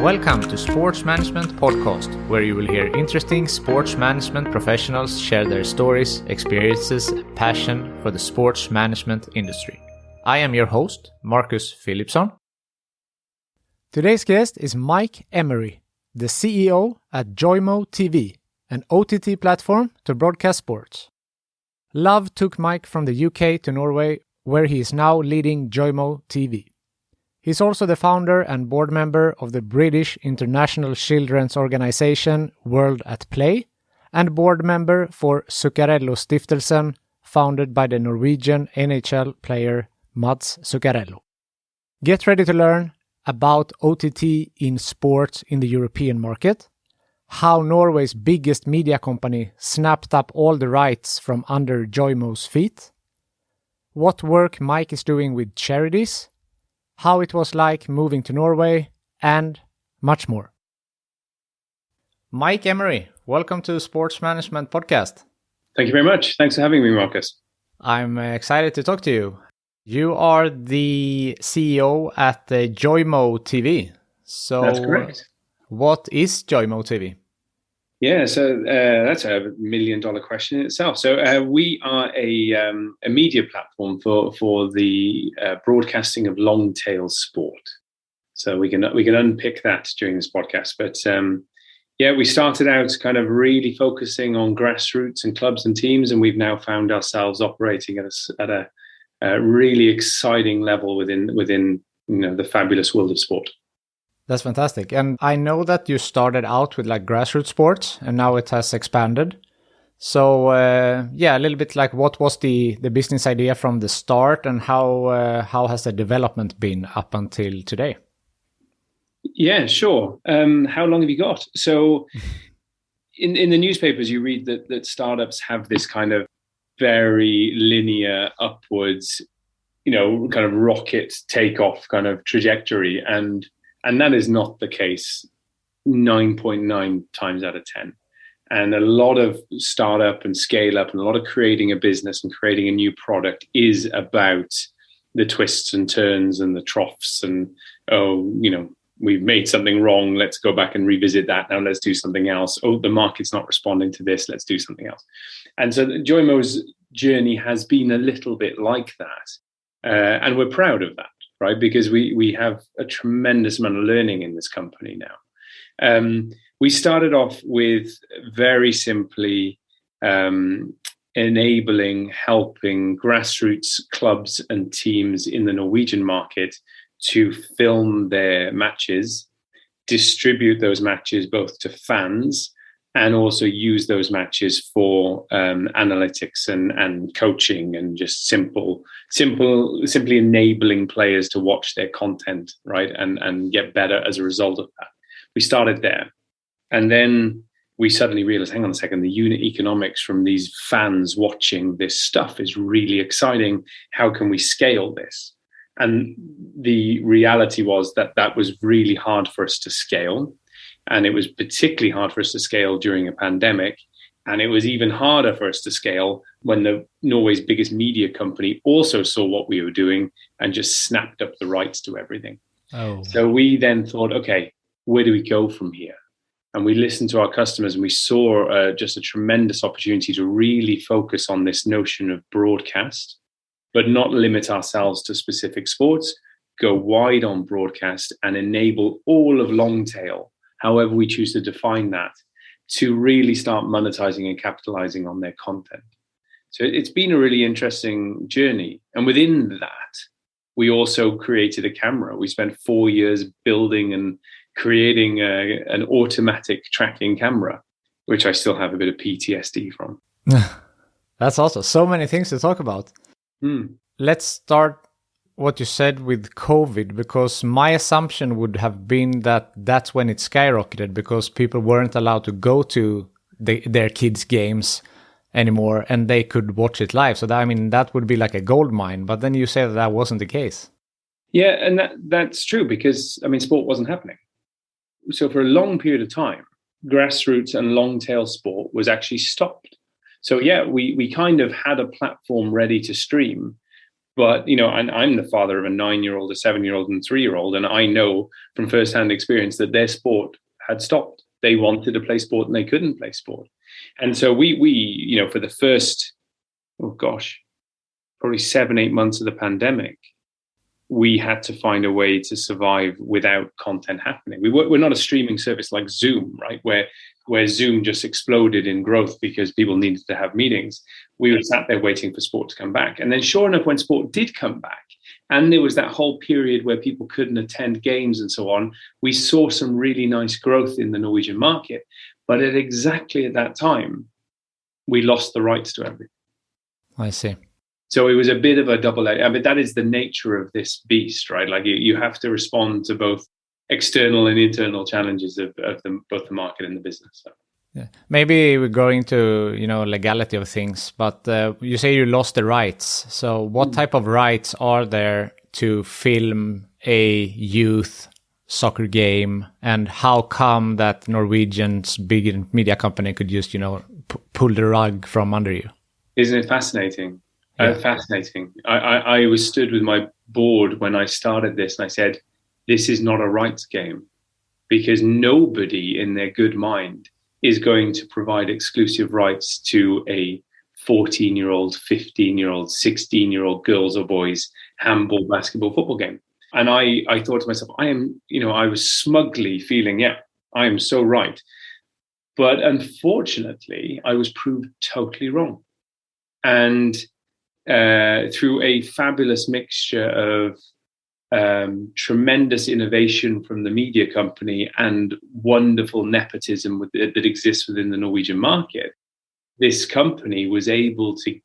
Welcome to Sports Management Podcast, where you will hear interesting sports management professionals share their stories, experiences, and passion for the sports management industry. I am your host, Marcus Philipson. Today's guest is Mike Emery, the CEO at Joymo TV, an OTT platform to broadcast sports. Love took Mike from the UK to Norway, where he is now leading Joymo TV. He's also the founder and board member of the British international children's organization World at Play and board member for Zuccarellostiftelsen, founded by the Norwegian NHL player Mads Zuccarello. Get ready to learn about OTT in sports in the European market, how Norway's biggest media company snapped up all the rights from under Joymo's feet, what work Mike is doing with charities, how it was like moving to Norway, and much more. Mike Emery, welcome to Sports Management Podcast. Thank you very much. Thanks for having me, Marcus. I'm excited to talk to you. You are the CEO at Joymo TV. So that's correct. What is Joymo TV? Yeah, so that's a $1 million question in itself. So we are a media platform for the broadcasting of long tail sport. So we can unpick that during this podcast. But we started out kind of really focusing on grassroots and clubs and teams, and we've now found ourselves operating at a really exciting level within the fabulous world of sport. That's fantastic. And I know that you started out with like grassroots sports and now it has expanded. So a little bit like what was the business idea from the start and how has the development been up until today? Yeah, sure. How long have you got? So in the newspapers, you read that startups have this kind of very linear upwards, kind of rocket takeoff kind of trajectory. And that is not the case 9.9 times out of 10. And a lot of startup and scale up and a lot of creating a business and creating a new product is about the twists and turns and the troughs and, we've made something wrong. Let's go back and revisit that. Now let's do something else. Oh, the market's not responding to this. Let's do something else. And so Joymo's journey has been a little bit like that. And we're proud of that. Right, because we have a tremendous amount of learning in this company now. We started off with very simply helping grassroots clubs and teams in the Norwegian market to film their matches, distribute those matches both to fans, and also use those matches for analytics and coaching and just simply enabling players to watch their content, right, and get better as a result of that. We started there. And then we suddenly realized, hang on a second, the unit economics from these fans watching this stuff is really exciting. How can we scale this? And the reality was that was really hard for us to scale. And it was particularly hard for us to scale during a pandemic. And it was even harder for us to scale when Norway's biggest media company also saw what we were doing and just snapped up the rights to everything. Oh. So we then thought, okay, where do we go from here? And we listened to our customers and we saw just a tremendous opportunity to really focus on this notion of broadcast, but not limit ourselves to specific sports, go wide on broadcast and enable all of long tail, however we choose to define that, to really start monetizing and capitalizing on their content. So it's been a really interesting journey. And within that, we also created a camera. We spent 4 years building and creating an automatic tracking camera, which I still have a bit of PTSD from. That's awesome. So many things to talk about. Let's start what you said with COVID, because my assumption would have been that that's when it skyrocketed because people weren't allowed to go to their kids' games anymore and they could watch it live. So that would be like a gold mine. But then you say that wasn't the case. Yeah, and that's true because, sport wasn't happening. So for a long period of time, grassroots and long tail sport was actually stopped. So yeah, we kind of had a platform ready to stream, But, and I'm the father of a 9-year-old, a 7-year-old, and a 3-year-old. And I know from firsthand experience that their sport had stopped. They wanted to play sport and they couldn't play sport. And so we for the first, probably 7-8 months of the pandemic, we had to find a way to survive without content happening. We're not a streaming service like Zoom, right? Where Zoom just exploded in growth because people needed to have meetings. We were sat there waiting for sport to come back. And then sure enough, when sport did come back, and there was that whole period where people couldn't attend games and so on, we saw some really nice growth in the Norwegian market. But exactly at that time, we lost the rights to everything. I see. So it was a bit of a double edge. I mean, that is the nature of this beast, right? Like you have to respond to both external and internal challenges of both the market and the business. So. Yeah. Maybe we go into legality of things, but you say you lost the rights. So what type of rights are there to film a youth soccer game, and how come that Norwegian's big media company could just pull the rug from under you? Isn't it fascinating? Fascinating. I was stood with my board when I started this, and I said, this is not a rights game, because nobody in their good mind is going to provide exclusive rights to a 14-year-old, 15-year-old, 16-year-old girls or boys handball, basketball, football game. And I thought to myself, I was smugly feeling, I am so right. But unfortunately, I was proved totally wrong. And through a fabulous mixture of tremendous innovation from the media company and wonderful nepotism that exists within the Norwegian market, this company was able to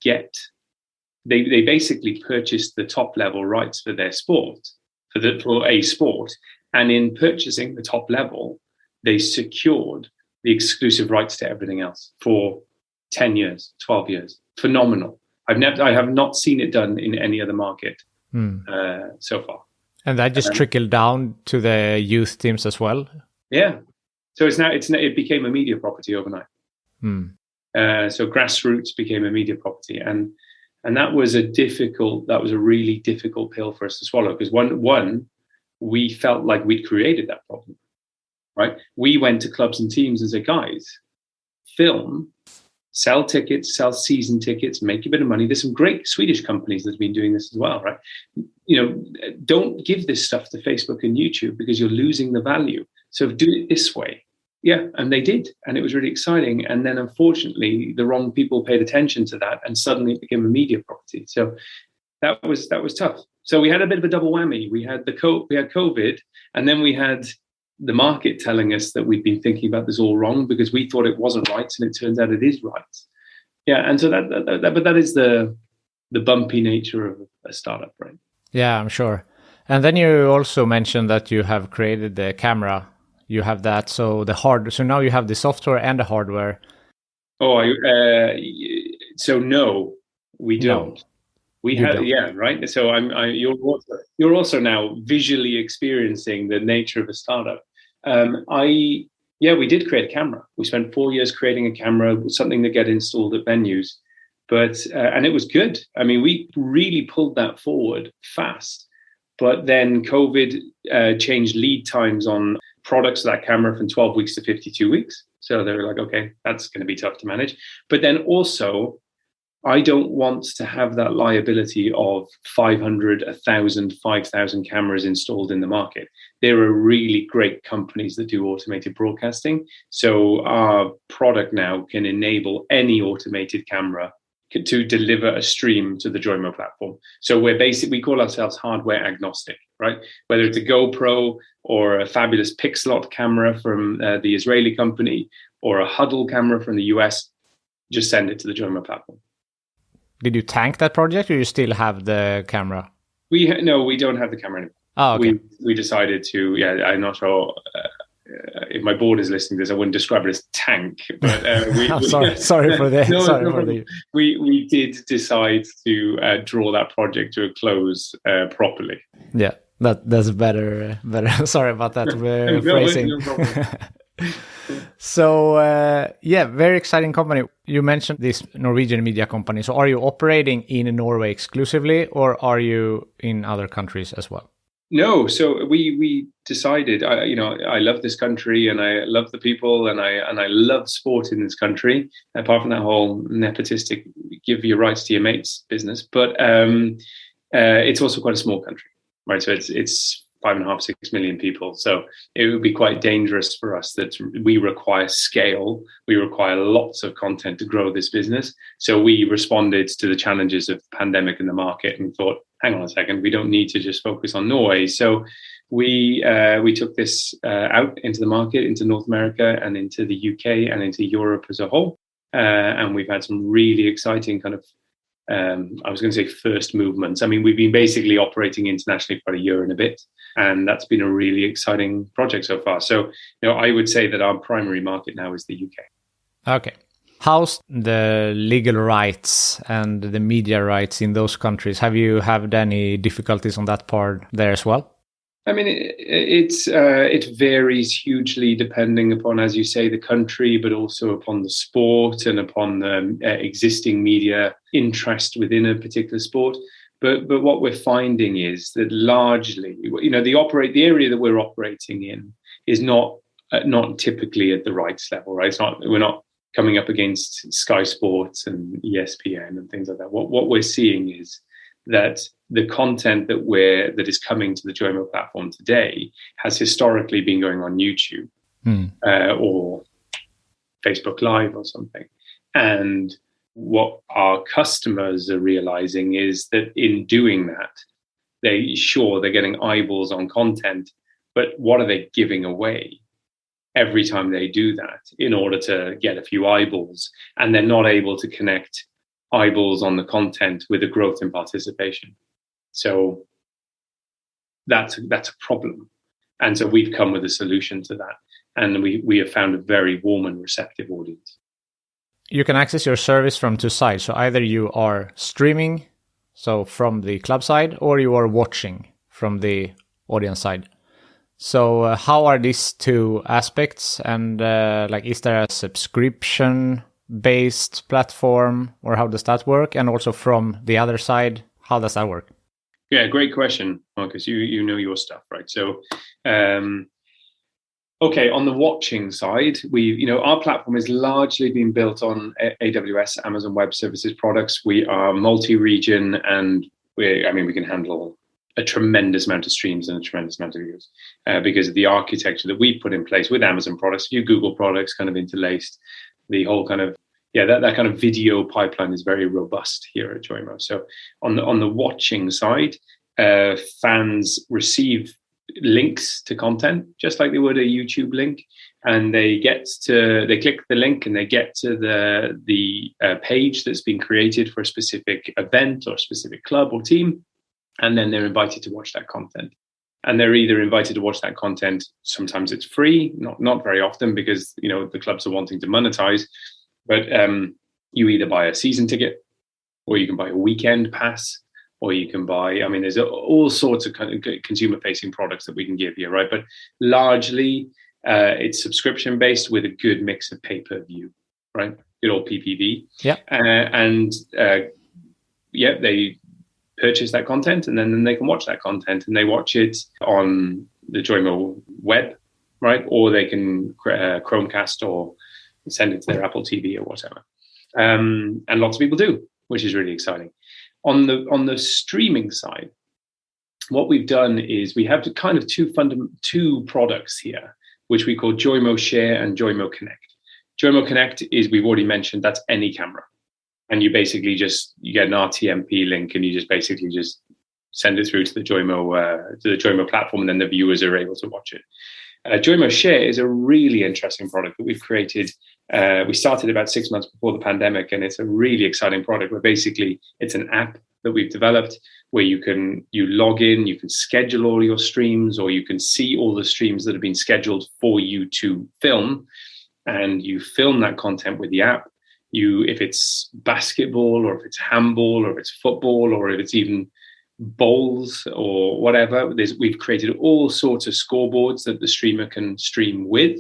they basically purchased the top level rights for their sport, for a sport. And in purchasing the top level, they secured the exclusive rights to everything else for 10 years, 12 years. Phenomenal. I have not seen it done in any other market so far. And that just trickled down to the youth teams as well? Yeah. So it became a media property overnight. So grassroots became a media property. And that was a really difficult pill for us to swallow, because one, we felt like we'd created that problem, right? We went to clubs and teams and said, guys, film, sell tickets, sell season tickets, make a bit of money. There's some great Swedish companies that have been doing this as well, right? Don't give this stuff to Facebook and YouTube, because you're losing the value. So do it this way. Yeah, and they did, and it was really exciting. And then, unfortunately, the wrong people paid attention to that, and suddenly it became a media property. So that was tough. So we had a bit of a double whammy. We had COVID, and then we had the market telling us that we'd been thinking about this all wrong, because we thought it wasn't right, and it turns out it is right. Yeah, and so that is the bumpy nature of a startup, right? Yeah, I'm sure. And then you also mentioned that you have created the camera. You have that, so now you have the software and the hardware. So no, we don't. No, we have, yeah, right. So you're also now visually experiencing the nature of a startup. We did create a camera. We spent 4 years creating a camera, something to get installed at venues, and it was good. I mean, we really pulled that forward fast. But then COVID changed lead times on products of that camera from 12 weeks to 52 weeks. So they were like, okay, that's going to be tough to manage. But then also, I don't want to have that liability of 500, 1,000, 5,000 cameras installed in the market. There are really great companies that do automated broadcasting. So our product now can enable any automated camera to deliver a stream to the Joymo platform. So we call ourselves hardware agnostic, right? Whether it's a GoPro or a fabulous Pixelot camera from the Israeli company or a Huddle camera from the US, just send it to the Joymo platform. Did you tank that project, or you still have the camera? No, we don't have the camera anymore. Oh, okay. We decided to, I'm not sure if my board is listening to this, I wouldn't describe it as tank. But sorry for that. We did decide to draw that project to a close properly. Yeah, that's better. Sorry about that phrasing. No problem. So, very exciting company. You mentioned this Norwegian media company. So are you operating in Norway exclusively, or are you in other countries as well? No, so we decided. I love this country, and I love the people, and I love sport in this country. Apart from that whole nepotistic, give your rights to your mates business, but it's also quite a small country, right? So it's 5.5, 6 million people. So it would be quite dangerous for us that we require scale. We require lots of content to grow this business. So we responded to the challenges of the pandemic in the market and thought, hang on a second, we don't need to just focus on Norway. So we took this out into the market, into North America and into the UK and into Europe as a whole. And we've had some really exciting kind of, I was going to say first movements. I mean, we've been basically operating internationally for a year and a bit, and that's been a really exciting project so far. So, I would say that our primary market now is the UK. Okay. How's the legal rights and the media rights in those countries? Have you had any difficulties on that part there as well? I mean, it varies hugely depending upon, as you say, the country, but also upon the sport and upon the existing media interest within a particular sport. But what we're finding is that largely, the area that we're operating in is not typically at the rights level, right? We're not coming up against Sky Sports and ESPN and things like that. What we're seeing is that the content that is coming to the Joymo platform today has historically been going on YouTube or Facebook Live or something. And what our customers are realizing is that in doing that, they're getting eyeballs on content, but what are they giving away every time they do that in order to get a few eyeballs? And they're not able to connect eyeballs on the content with a growth in participation. So that's a problem. And so we've come with a solution to that. And we have found a very warm and receptive audience. You can access your service from two sides. So either you are streaming, so from the club side, or you are watching from the audience side. So how are these two aspects? And is there a subscription-based platform, or how does that work? And also from the other side, how does that work? Yeah, great question, Marcus. You know your stuff, right? So, okay, on the watching side, our platform is largely being built on AWS, Amazon Web Services products. We are multi-region, and we can handle a tremendous amount of streams and a tremendous amount of views because of the architecture that we put in place with Amazon products, a few Google products kind of interlaced. The whole kind of that kind of video pipeline is very robust here at Joymo. So on the watching side, fans receive links to content just like they would a YouTube link, and they click the link and they get to the page that's been created for a specific event or a specific club or team, and then they're invited to watch that content. And they're either invited to watch that content. Sometimes it's free, not very often because the clubs are wanting to monetize. But you either buy a season ticket, or you can buy a weekend pass, or you can buy. I mean, there's all sorts of kind of consumer-facing products that we can give you, right? But largely, it's subscription-based with a good mix of pay-per-view, right? Good old PPV. Yeah. They purchase that content, and then they can watch that content, and they watch it on the Joymo web, right? Or they can Chromecast or send it to their Apple TV or whatever. And lots of people do, which is really exciting. On the streaming side, what we've done is we have kind of two products here, which we call Joymo Share and Joymo Connect. Joymo Connect is, we've already mentioned, that's any camera. And you basically you get an RTMP link, and you just basically just send it through to the Joymo platform, and then the viewers are able to watch it. Joymo Share is a really interesting product that we've created. We started about 6 months before the pandemic, and it's a really exciting product where basically it's an app that we've developed where you log in, you can schedule all your streams, or you can see all the streams that have been scheduled for you to film, and you film that content with the app. If it's basketball, or if it's handball, or if it's football, or if it's even bowls or whatever, we've created all sorts of scoreboards that the streamer can stream with.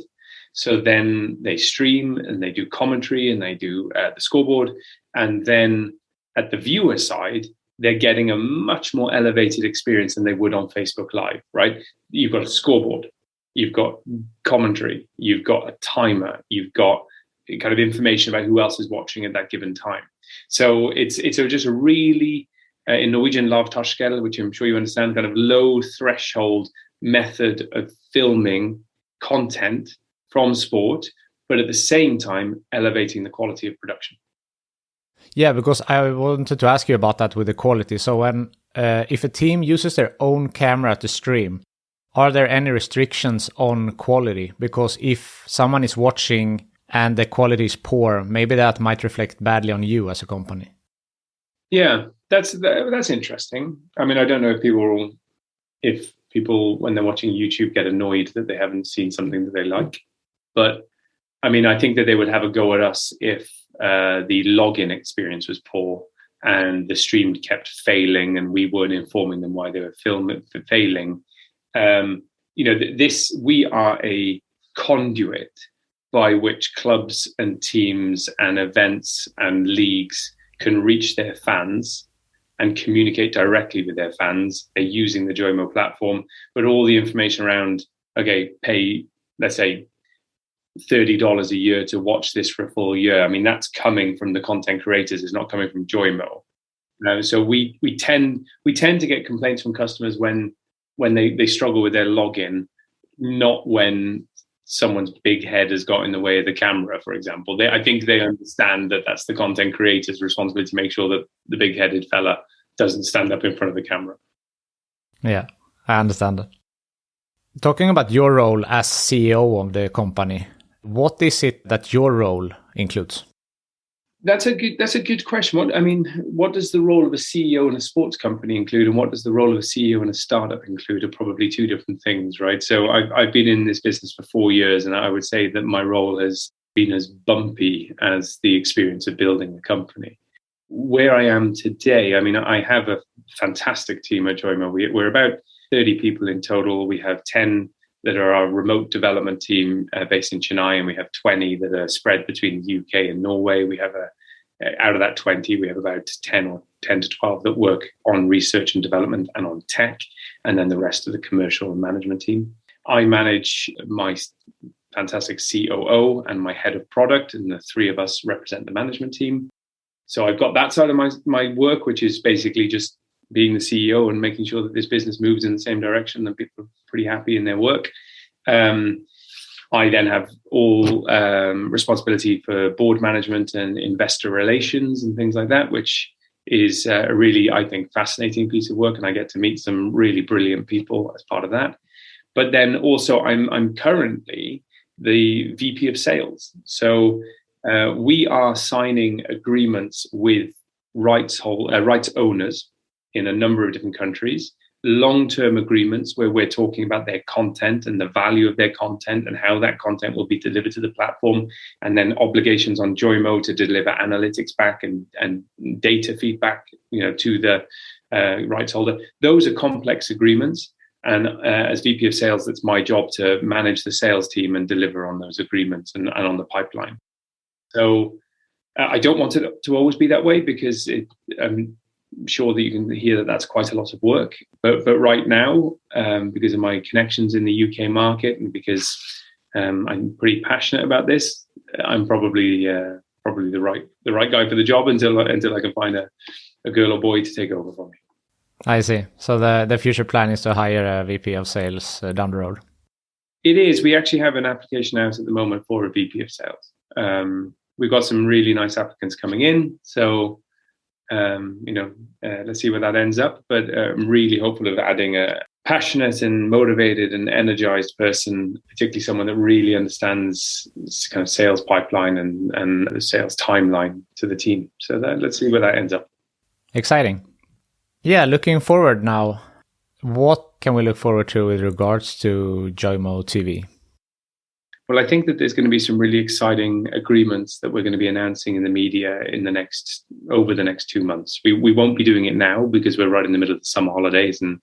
So then they stream and they do commentary and they do the scoreboard. And then at the viewer side, they're getting a much more elevated experience than they would on Facebook Live, right? You've got a scoreboard, you've got commentary, you've got a timer, you've got kind of information about who else is watching at that given time. So it's just a really, in Norwegian, lavterskel, which I'm sure you understand, kind of low threshold method of filming content from sport, but at the same time, elevating the quality of production. Yeah, because I wanted to ask you about that with the quality. So when if a team uses their own camera to stream, are there any restrictions on quality? Because if someone is watching and the quality is poor, maybe that might reflect badly on you as a company. Yeah, that's interesting. I mean, I don't know if people when they're watching YouTube get annoyed that they haven't seen something that they like, but I mean, I think that they would have a go at us if the login experience was poor and the stream kept failing and we weren't informing them why they were failing. We are a conduit by which clubs and teams and events and leagues can reach their fans and communicate directly with their fans. They're using the Joymo platform, but all the information around, okay, pay, let's say, $30 a year to watch this for a full year. I mean, that's coming from the content creators. It's not coming from Joymo. So we tend to get complaints from customers when they struggle with their login, not when someone's big head has got in the way of the camera, for example. I think they understand that that's the content creator's responsibility to make sure that the big-headed fella doesn't stand up in front of the camera. Yeah, I understand that. Talking about your role as CEO of the company, what is it that your role includes? That's a good question. What does the role of a CEO in a sports company include, and what does the role of a CEO in a startup include? Are probably two different things, right? So I've been in this business for 4 years, and I would say that my role has been as bumpy as the experience of building the company. Where I am today, I mean, I have a fantastic team at Joymo. We're about 30 people in total. We have 10 that are our remote development team based in Chennai, and we have 20 that are spread between the UK and Norway. We have out of that 20, we have about 10 to 12 that work on research and development and on tech, and then the rest of the commercial and management team. I manage my fantastic COO and my head of product, and the three of us represent the management team. So I've got that side of my work, which is basically just being the CEO and making sure that this business moves in the same direction and people are pretty happy in their work. I then have all responsibility for board management and investor relations and things like that, which is a really, I think, fascinating piece of work. And I get to meet some really brilliant people as part of that. But then also I'm currently the VP of sales. So we are signing agreements with rights owners in a number of different countries, long-term agreements where we're talking about their content and the value of their content and how that content will be delivered to the platform, and then obligations on Joymo to deliver analytics back and data feedback, to the rights holder. Those are complex agreements, and as VP of sales, that's my job to manage the sales team and deliver on those agreements and on the pipeline. So I don't want it to always be that way, because I'm sure that you can hear that that's quite a lot of work. But right now, because of my connections in the UK market and because I'm pretty passionate about this, I'm probably the right guy for the job until I can find a girl or boy to take over for me. I see. So the future plan is to hire a VP of sales down the road. It is. We actually have an application out at the moment for a VP of sales. We've got some really nice applicants coming in. So, let's see where that ends up. But I'm really hopeful of adding a passionate and motivated and energized person, particularly someone that really understands this kind of sales pipeline and the sales timeline to the team. So let's see where that ends up. Exciting. Yeah, looking forward now. What can we look forward to with regards to Joymo TV? Well, I think that there's going to be some really exciting agreements that we're going to be announcing in the media over the next 2 months. We won't be doing it now because we're right in the middle of the summer holidays, and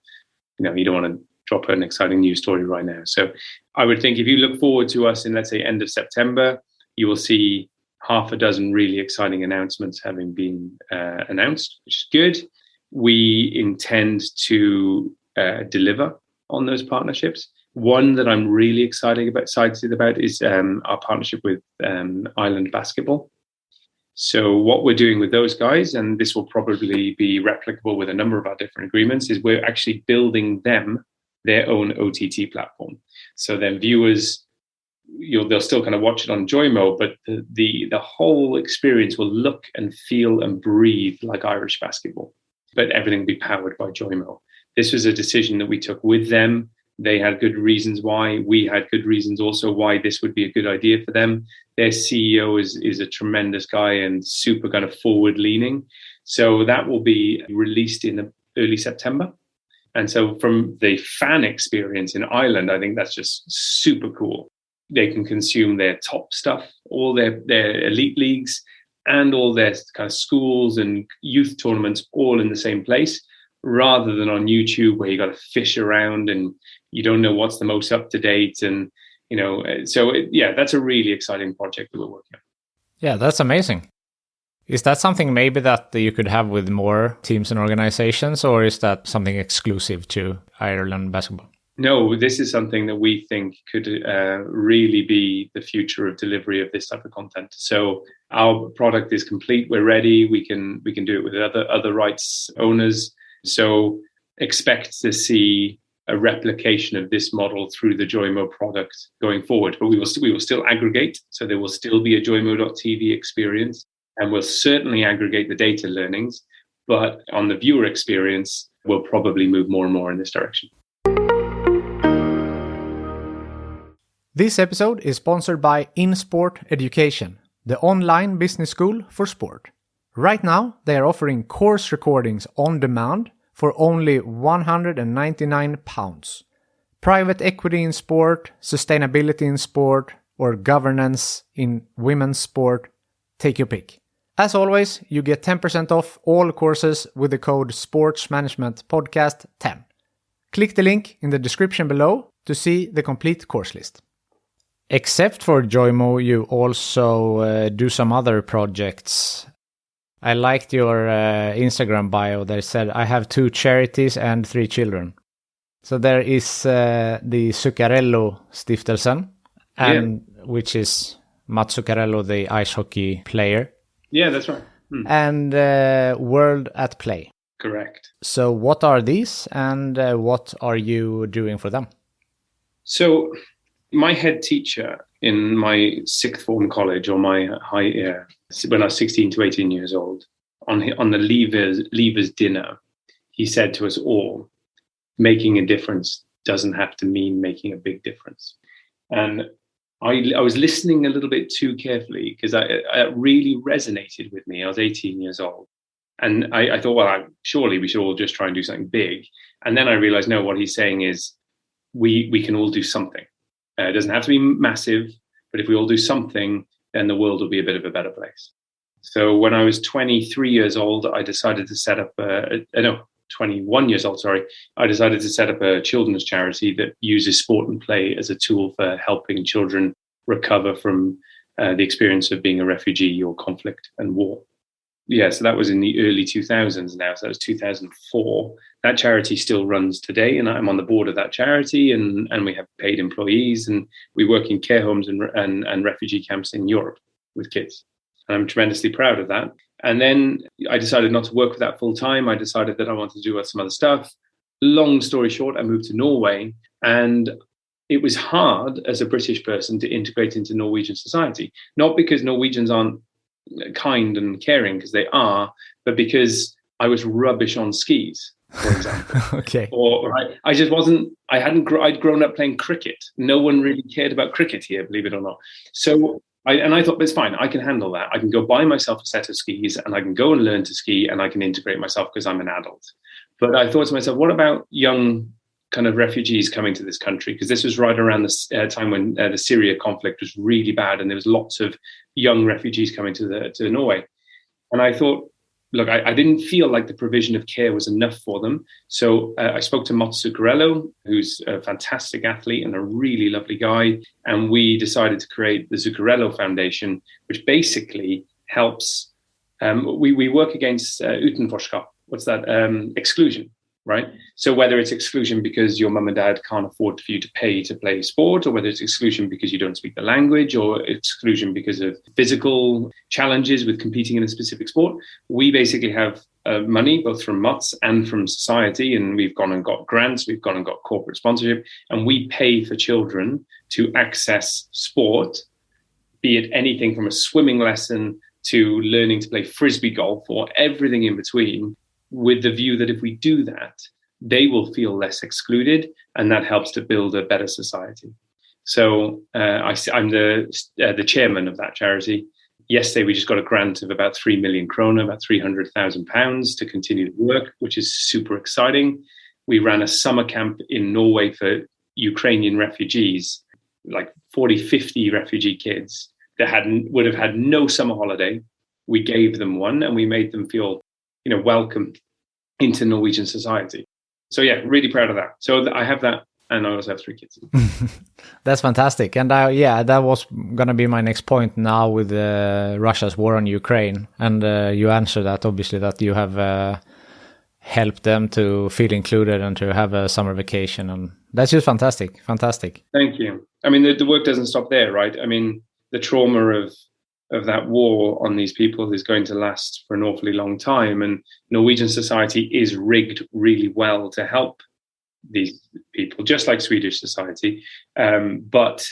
you don't want to drop an exciting news story right now. So I would think if you look forward to us in, let's say, end of September, you will see half a dozen really exciting announcements having been announced, which is good. We intend to deliver on those partnerships. One that I'm really excited about is our partnership with Ireland Basketball. So what we're doing with those guys, and this will probably be replicable with a number of our different agreements, is we're actually building them their own OTT platform. So then viewers, they'll still kind of watch it on Joymo, but the whole experience will look and feel and breathe like Irish basketball, but everything will be powered by Joymo. This was a decision that we took with them. They had good reasons why. We had good reasons also why this would be a good idea for them. Their CEO is a tremendous guy and super kind of forward-leaning. So that will be released in early September. And so from the fan experience in Ireland, I think that's just super cool. They can consume their top stuff, all their elite leagues, and all their kind of schools and youth tournaments all in the same place, rather than on YouTube where you got to fish around and you don't know what's the most up to date. And, that's a really exciting project that we're working on. Yeah, that's amazing. Is that something maybe that you could have with more teams and organizations, or is that something exclusive to Ireland basketball? No, this is something that we think could really be the future of delivery of this type of content. So our product is complete. We're ready. We can do it with other rights owners. So expect to see a replication of this model through the Joymo product going forward. But we will still aggregate. So there will still be a Joymo.tv experience, and we'll certainly aggregate the data learnings. But on the viewer experience, we'll probably move more and more in this direction. This episode is sponsored by InSport Education, the online business school for sport. Right now, they are offering course recordings on demand for only £199. Private equity in sport, sustainability in sport, or governance in women's sport, take your pick. As always, you get 10% off all courses with the code SPORTSMANAGEMENTPODCAST10. Click the link in the description below to see the complete course list. Except for Joymo, you also do some other projects. I liked your Instagram bio that said, I have 2 charities and 3 children. So there is the Zuccarellostiftelsen, which is Mads Zuccarello, the ice hockey player. Yeah, that's right. And World at Play. Correct. So what are these and what are you doing for them? So my head teacher in my sixth form college, or my when I was 16 to 18 years old, on the leavers dinner, he said to us all, making a difference doesn't have to mean making a big difference. And I was listening a little bit too carefully because it really resonated with me. I was 18 years old. And I thought, well, surely we should all just try and do something big. And then I realized, no, what he's saying is we can all do something. It doesn't have to be massive, but if we all do something, then the world will be a bit of a better place. So when I was 23 years old, I decided to set up 21 years old, I decided to set up a children's charity that uses sport and play as a tool for helping children recover from the experience of being a refugee or conflict and war. Yeah, so that was in the early 2000s now. So that was 2004. That charity still runs today, and I'm on the board of that charity, and we have paid employees, and we work in care homes and refugee camps in Europe with kids. And I'm tremendously proud of that. And then I decided not to work with that full time. I decided that I wanted to do some other stuff. Long story short, I moved to Norway, and it was hard as a British person to integrate into Norwegian society. Not because Norwegians aren't kind and caring, because they are, but because I was rubbish on skis, for example. Okay. Or I just wasn't. I'd grown up playing cricket. No one really cared about cricket here, believe it or not. So I thought, it's fine. I can handle that. I can go buy myself a set of skis, and I can go and learn to ski, and I can integrate myself because I'm an adult. But I thought to myself, what about young kind of refugees coming to this country? Because this was right around the time when the Syria conflict was really bad, and there was lots of young refugees coming to Norway. And I thought, look, I didn't feel like the provision of care was enough for them. So I spoke to Mads Zuccarello, who's a fantastic athlete and a really lovely guy. And we decided to create the Zuccarello Foundation, which basically helps. We work against utenforskap. What's that? Exclusion. Right. So whether it's exclusion because your mum and dad can't afford for you to pay to play sport, or whether it's exclusion because you don't speak the language, or exclusion because of physical challenges with competing in a specific sport, we basically have money both from Mats and from society. And we've gone and got grants, we've gone and got corporate sponsorship, and we pay for children to access sport, be it anything from a swimming lesson to learning to play frisbee golf or everything in between, with the view that if we do that, they will feel less excluded, and that helps to build a better society. So I'm the chairman of that charity. Yesterday, we just got a grant of about 3 million krona, about £300,000 to continue the work, which is super exciting. We ran a summer camp in Norway for Ukrainian refugees, like 40, 50 refugee kids that would have had no summer holiday. We gave them one, and we made them feel welcome into Norwegian society. So yeah, really proud of that. So I have that, and I also have 3 kids. That's fantastic. And that was going to be my next point now with Russia's war on Ukraine. And you answer that, obviously, that you have helped them to feel included and to have a summer vacation. And that's just fantastic. Fantastic. Thank you. I mean, the work doesn't stop there, right? I mean, the trauma of that war on these people is going to last for an awfully long time. And Norwegian society is rigged really well to help these people, just like Swedish society. But,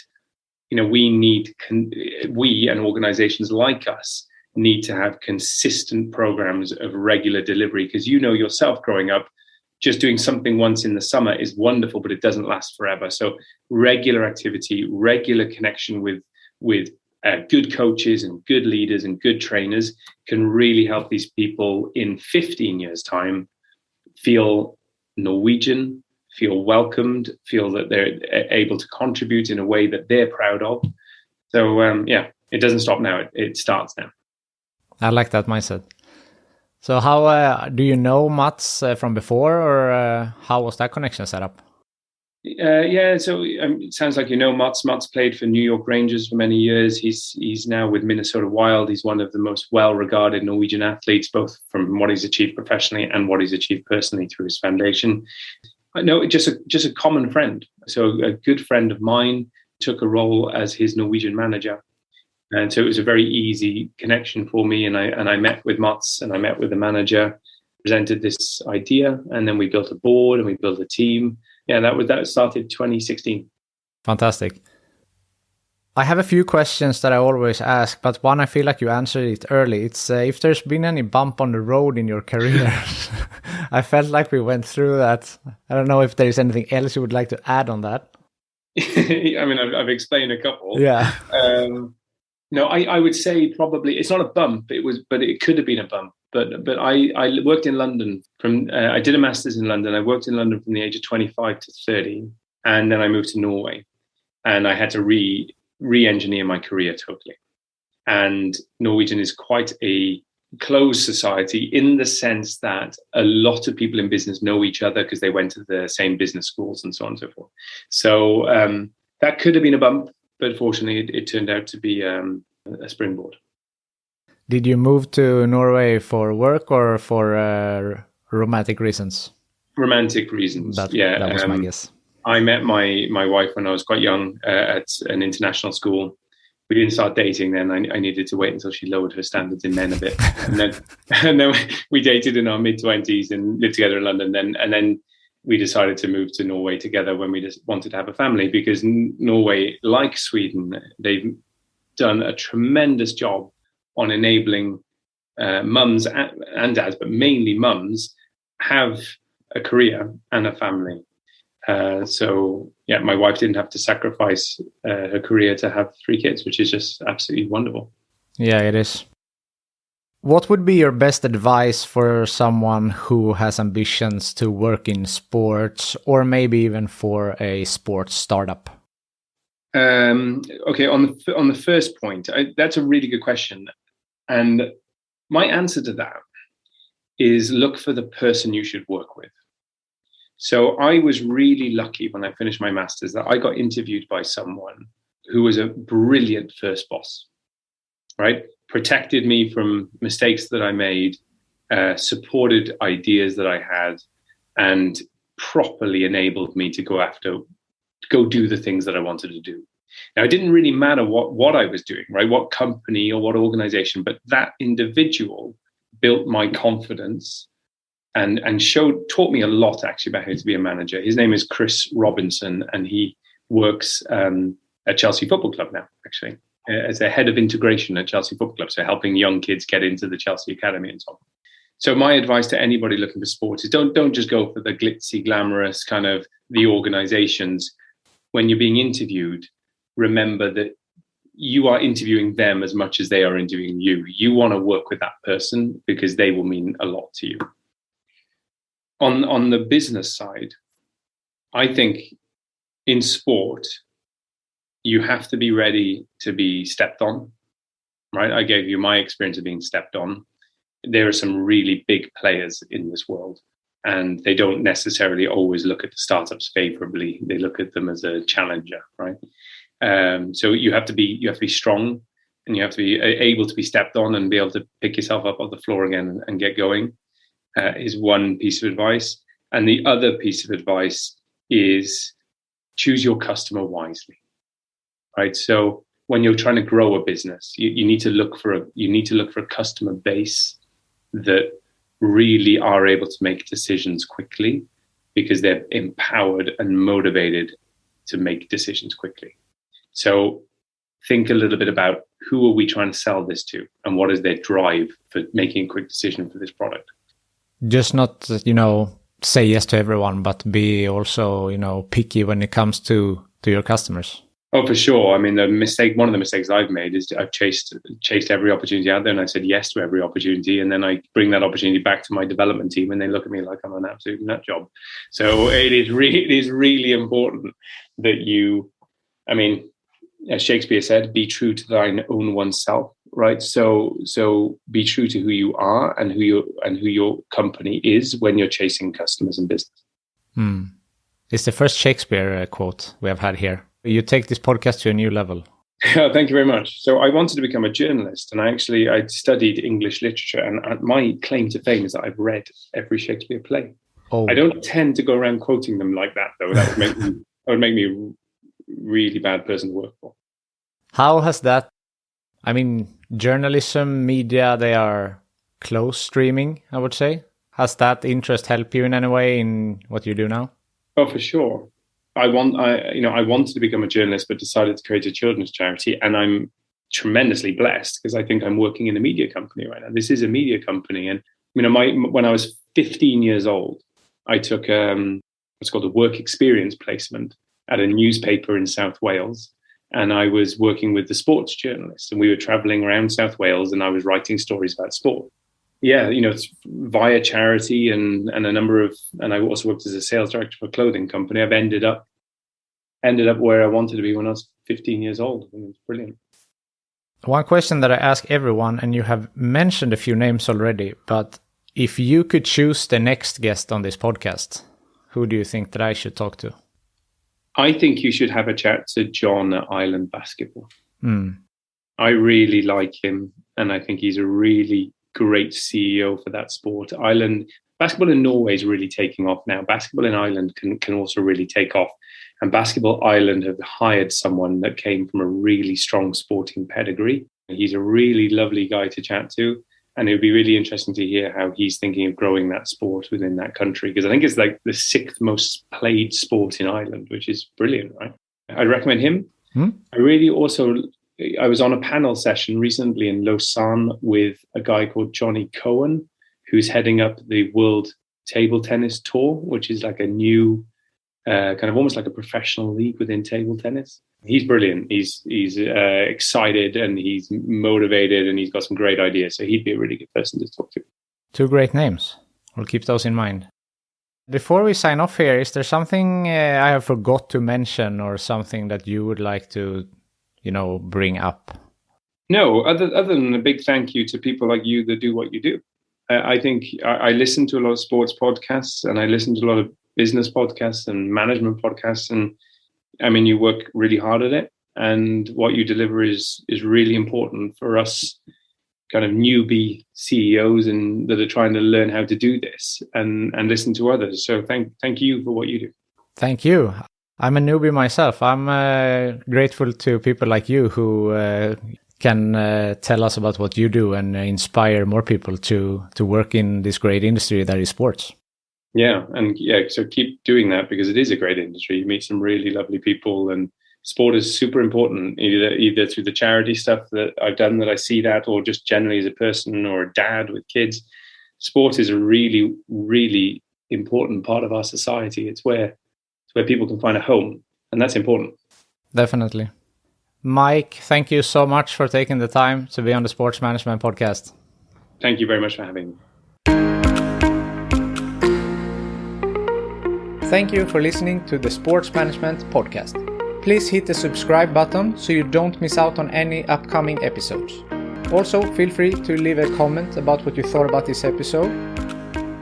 we and organizations like us need to have consistent programs of regular delivery, because yourself growing up, just doing something once in the summer is wonderful, but it doesn't last forever. So regular activity, regular connection with good coaches and good leaders and good trainers can really help these people in 15 years' time feel Norwegian, feel welcomed, feel that they're able to contribute in a way that they're proud of. So, it doesn't stop now. It starts now. I like that mindset. So how do you know Mats from before, or how was that connection set up? So it sounds like Mats. Mats played for New York Rangers for many years. He's now with Minnesota Wild. He's one of the most well-regarded Norwegian athletes, both from what he's achieved professionally and what he's achieved personally through his foundation. No, just a common friend. So a good friend of mine took a role as his Norwegian manager, and so it was a very easy connection for me. And I met with Mats, and I met with the manager, presented this idea, and then we built a board and we built a team. Yeah, that started 2016. Fantastic. I have a few questions that I always ask, but one I feel like you answered it early. It's if there's been any bump on the road in your career. I felt like we went through that. I don't know if there is anything else you would like to add on that. I mean, I've explained a couple. Yeah. No, I would say probably it's not a bump. But it could have been a bump. But I worked in London I did a master's in London. I worked in London from the age of 25 to 30, and then I moved to Norway, and I had to re-engineer my career totally. And Norwegian is quite a closed society in the sense that a lot of people in business know each other because they went to the same business schools and so on and so forth. So that could have been a bump, but fortunately it turned out to be a springboard. Did you move to Norway for work or for romantic reasons? Romantic reasons, that was my guess. I met my wife when I was quite young at an international school. We didn't start dating then. I needed to wait until she lowered her standards in men a bit. and then we dated in our mid-20s and lived together in London. And then we decided to move to Norway together when we just wanted to have a family, because Norway, like Sweden, they've done a tremendous job on enabling mums and dads, but mainly mums, have a career and a family. So my wife didn't have to sacrifice her career to have 3 kids, which is just absolutely wonderful. Yeah, it is. What would be your best advice for someone who has ambitions to work in sports, or maybe even for a sports startup? Okay, on the first point, that's a really good question. And my answer to that is look for the person you should work with. So I was really lucky when I finished my master's that I got interviewed by someone who was a brilliant first boss, right? Protected me from mistakes that I made, supported ideas that I had, and properly enabled me to go do the things that I wanted to do. Now, it didn't really matter what I was doing, right? What company or what organization, but that individual built my confidence and taught me a lot actually about how to be a manager. His name is Chris Robinson, and he works at Chelsea Football Club now, actually, as a head of integration at Chelsea Football Club. So helping young kids get into the Chelsea Academy and so on. So my advice to anybody looking for sports is don't just go for the glitzy, glamorous kind of the organizations. When you're being interviewed, remember that you are interviewing them as much as they are interviewing you. You want to work with that person because they will mean a lot to you. On the business side, I think in sport, you have to be ready to be stepped on, right? I gave you my experience of being stepped on. There are some really big players in this world, and they don't necessarily always look at the startups favorably. They look at them as a challenger, right? So you have to be strong, and you have to be able to be stepped on and be able to pick yourself up off the floor again and get going. Is one piece of advice. And the other piece of advice is choose your customer wisely, right? So when you're trying to grow a business, you need to look for a customer base that really are able to make decisions quickly because they're empowered and motivated to make decisions quickly. So think a little bit about who are we trying to sell this to and what is their drive for making a quick decision for this product. Just not, say yes to everyone, but be also, picky when it comes to your customers. Oh, for sure. I mean, one of the mistakes I've made is I've chased every opportunity out there, and I said yes to every opportunity, and then I bring that opportunity back to my development team, and they look at me like I'm an absolute nut job. So it is really important that as Shakespeare said, be true to thine own oneself, right? So be true to who you are and who your company is when you're chasing customers and business. It's the first Shakespeare quote we have had here. You take this podcast to a new level. Thank you very much. So I wanted to become a journalist, and I studied English literature, and my claim to fame is that I've read every Shakespeare play. Oh. I don't tend to go around quoting them like that, though. That would make me a really bad person to work for. How has that, journalism, media, they are close streaming, I would say. Has that interest helped you in any way in what you do now? Oh, for sure. I wanted to become a journalist, but decided to create a children's charity, and I'm tremendously blessed because I think I'm working in a media company right now. This is a media company, and when I was 15 years old, I took what's called a work experience placement at a newspaper in South Wales, and I was working with the sports journalists, and we were traveling around South Wales, and I was writing stories about sport. Yeah, it's via charity and I also worked as a sales director for a clothing company. I've ended up where I wanted to be when I was 15 years old. I mean, it's brilliant. One question that I ask everyone, and you have mentioned a few names already, but if you could choose the next guest on this podcast, who do you think that I should talk to? I think you should have a chat to John at Ireland Basketball. I really like him, and I think he's a really great CEO for that sport. Basketball in Norway is really taking off now. Basketball in Ireland can also really take off. And Basketball Ireland have hired someone that came from a really strong sporting pedigree. He's a really lovely guy to chat to. And it would be really interesting to hear how he's thinking of growing that sport within that country. Because I think it's like the 6th most played sport in Ireland, which is brilliant, right? I'd recommend him. I was on a panel session recently in Lausanne with a guy called Johnny Cohen, who's heading up the World Table Tennis Tour, which is like a new kind of almost like a professional league within table tennis. He's brilliant. He's excited and he's motivated and he's got some great ideas. So he'd be a really good person to talk to. 2 great names. We'll keep those in mind. Before we sign off here, is there something I have forgot to mention or something that you would like to bring up? No, other than a big thank you to people like you that do what you do. I think I listen to a lot of sports podcasts, and I listen to a lot of business podcasts and management podcasts. And I mean, you work really hard at it, and what you deliver is really important for us kind of newbie CEOs and that are trying to learn how to do this and listen to others. So thank you for what you do. Thank you. I'm a newbie myself. I'm grateful to people like you who can tell us about what you do and inspire more people to work in this great industry that is sports. Yeah, and so keep doing that, because it is a great industry. You meet some really lovely people, and sport is super important, either through the charity stuff that I've done that I see that, or just generally as a person or a dad with kids. Sport is a really, really important part of our society. It's where people can find a home, and that's important. Definitely. Mike, thank you so much for taking the time to be on the Sports Management Podcast. Thank you very much for having me. Thank you for listening to the Sports Management Podcast. Please hit the subscribe button so you don't miss out on any upcoming episodes. Also, feel free to leave a comment about what you thought about this episode.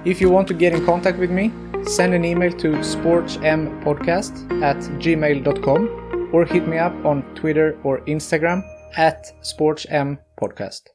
If you want to get in contact with me, send an email to sportsmpodcast@gmail.com or hit me up on Twitter or Instagram @sportsmpodcast.